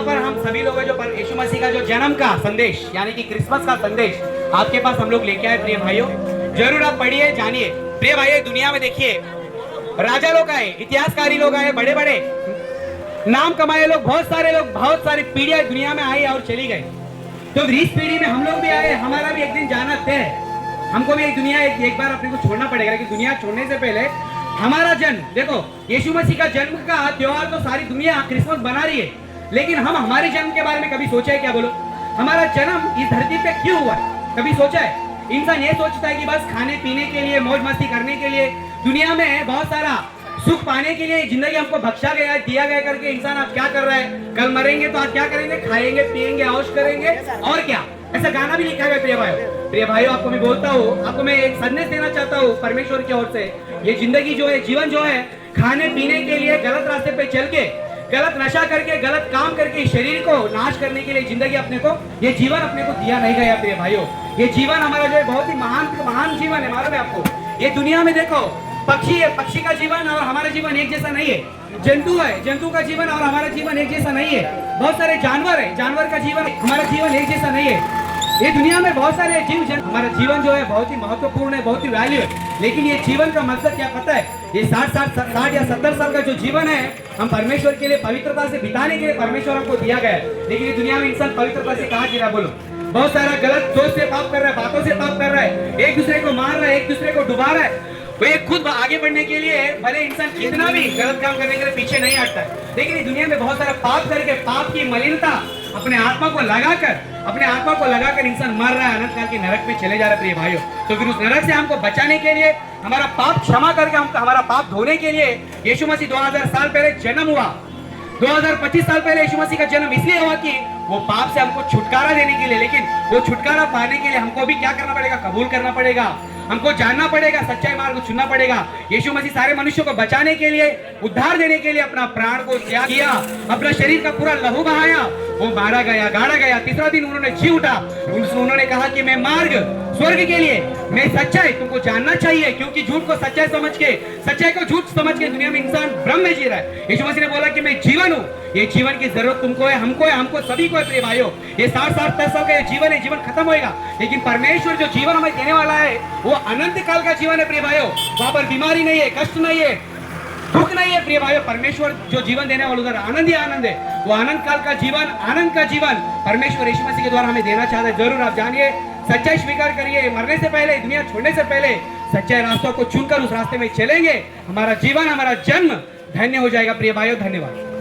पर हम सभी लोग जो यीशु मसीह का जो जन्म का संदेश यानी कि क्रिसमस का संदेश आपके पास हम लोग लेके आए प्रिय भाइयों। जरूर आप पढ़िए, जानिए। प्रिय भाइयों, दुनिया में देखिए राजा लोग आए, इतिहासकारी लोग आए, बड़े बड़े नाम कमाए लोग, बहुत सारे लोग, बहुत सारी पीढ़ियां दुनिया में आई और चली गई। तो इस पीढ़ी में हम लोग भी आए, हमारा भी एक दिन जाना तय है। हमको भी एक दुनिया एक बार अपने को छोड़ना पड़ेगा। लेकिन दुनिया छोड़ने से पहले हमारा जन्म, देखो यीशु मसीह का जन्म का त्योहार तो सारी दुनिया क्रिसमस बना रही है, लेकिन हम हमारे जन्म के बारे में कभी सोचा है क्या? बोलो, हमारा जन्म इस धरती पे क्यों हुआ है? कभी सोचा है? इंसान ये सोचता है कि बस खाने पीने के लिए, मौज मस्ती करने के लिए, दुनिया में बहुत सारा सुख पाने के लिए जिंदगी हमको बख्शा गया, दिया गया करके इंसान आप क्या कर रहा है? कल मरेंगे तो आप क्या करेंगे? खाएंगे, पिएंगे, औश करेंगे और क्या? ऐसा गाना भी लिखा है प्रिय भाइयों। प्रिय भाइयों, आपको मैं बोलता हूँ, आपको मैं एक संदेश देना चाहता हूँ परमेश्वर की ओर से। ये जिंदगी जो है, जीवन जो है, खाने पीने के लिए गलत रास्ते पे चल के, गलत नशा करके, गलत काम करके शरीर को नाश करने के लिए जिंदगी अपने को, ये जीवन अपने को दिया नहीं गया प्रिय भाइयों। ये जीवन हमारा जो है बहुत ही महान जीवन है। मालूम है आपको? ये दुनिया में देखो, पक्षी है, पक्षी का जीवन और हमारा जीवन एक जैसा नहीं है। जंतु है, जंतु का जीवन और हमारा जीवन एक जैसा नहीं है। बहुत सारे जानवर है, जानवर का जीवन, हमारा जीवन एक जैसा नहीं है। ये दुनिया में बहुत सारे जीव जंतु, हमारा जीवन जो है बहुत ही महत्वपूर्ण है, बहुत ही वैल्यू है। लेकिन ये जीवन का मकसद क्या पता है? ये 60 या 70 साल का जो जीवन है, हम परमेश्वर के लिए पवित्रता से बिताने के लिए परमेश्वर हमको दिया गया है। लेकिन ये दुनिया में इंसान पवित्रता से कहाँ जी रहा? बोलो, बहुत सारा गलत सोच से पाप कर रहा है, बातों से पाप कर रहा है, एक दूसरे को मार रहा है, एक दूसरे को डुबा रहा है। वो एक खुद आगे बढ़ने के लिए भले इंसान कितना भी गलत काम करने के लिए पीछे नहीं हटता है, लेकिन इस दुनिया में बहुत सारा पाप करके, पाप की मलिनता अपने आत्मा को लगाकर इंसान मर रहा है, अनंत काल के नरक में चले जा रहा है प्रिय भाइयों। तो फिर उस नरक से हमको बचाने के लिए, हमारा पाप क्षमा करके, हमको हमारा पाप धोने के लिए यीशु मसीह 2000 साल पहले जन्म हुआ। 2025 साल पहले यीशु मसीह का जन्म इसलिए हुआ कि वो पाप से हमको छुटकारा देने के लिए। लेकिन वो छुटकारा पाने के लिए हमको भी क्या करना पड़ेगा? कबूल करना पड़ेगा, हमको जानना पड़ेगा, सच्चाई मार्ग को चुनना पड़ेगा। यीशु मसीह सारे मनुष्यों को बचाने के लिए, उद्धार देने के लिए अपना प्राण को त्याग किया, अपना शरीर का पूरा लहू बहाया, वो मारा गया, गाड़ा गया, तीसरा दिन उन्होंने जी उठा। उन्होंने कहा कि मैं मार्ग स्वर्ग के लिए, मैं सच्चाई, तुमको जानना चाहिए, क्योंकि झूठ को सच्चाई समझ के, सच्चाई को झूठ समझ के दुनिया में इंसान भ्रम में जी रहा है। यीशु मसीह ने बोला कि मैं जीवन हूँ। ये जीवन की जरूरत तुमको है, हमको है, हमको सभी को है प्रिय भाइयों। ये 60 साल का जीवन है, जीवन खत्म होएगा, लेकिन परमेश्वर जो जीवन हमें देने वाला है वो अनंत काल का जीवन है प्रिय भाइयों। वहां पर बीमारी नहीं है, कष्ट नहीं है, दुख नहीं है प्रिय भाइयों। परमेश्वर जो जीवन देने वाला उधर आनंद ही आनंद है। वो अनंत काल का जीवन, आनंद का जीवन परमेश्वर यीशु मसीह के द्वारा हमें देना चाहता है। जरूर आप जानिए, सच्चाई स्वीकार करिए, मरने से पहले, दुनिया छोड़ने से पहले सच्चाई रास्तों को चुनकर उस रास्ते में चलेंगे, हमारा जीवन, हमारा जन्म धन्य हो जाएगा प्रिय भाइयों। धन्यवाद।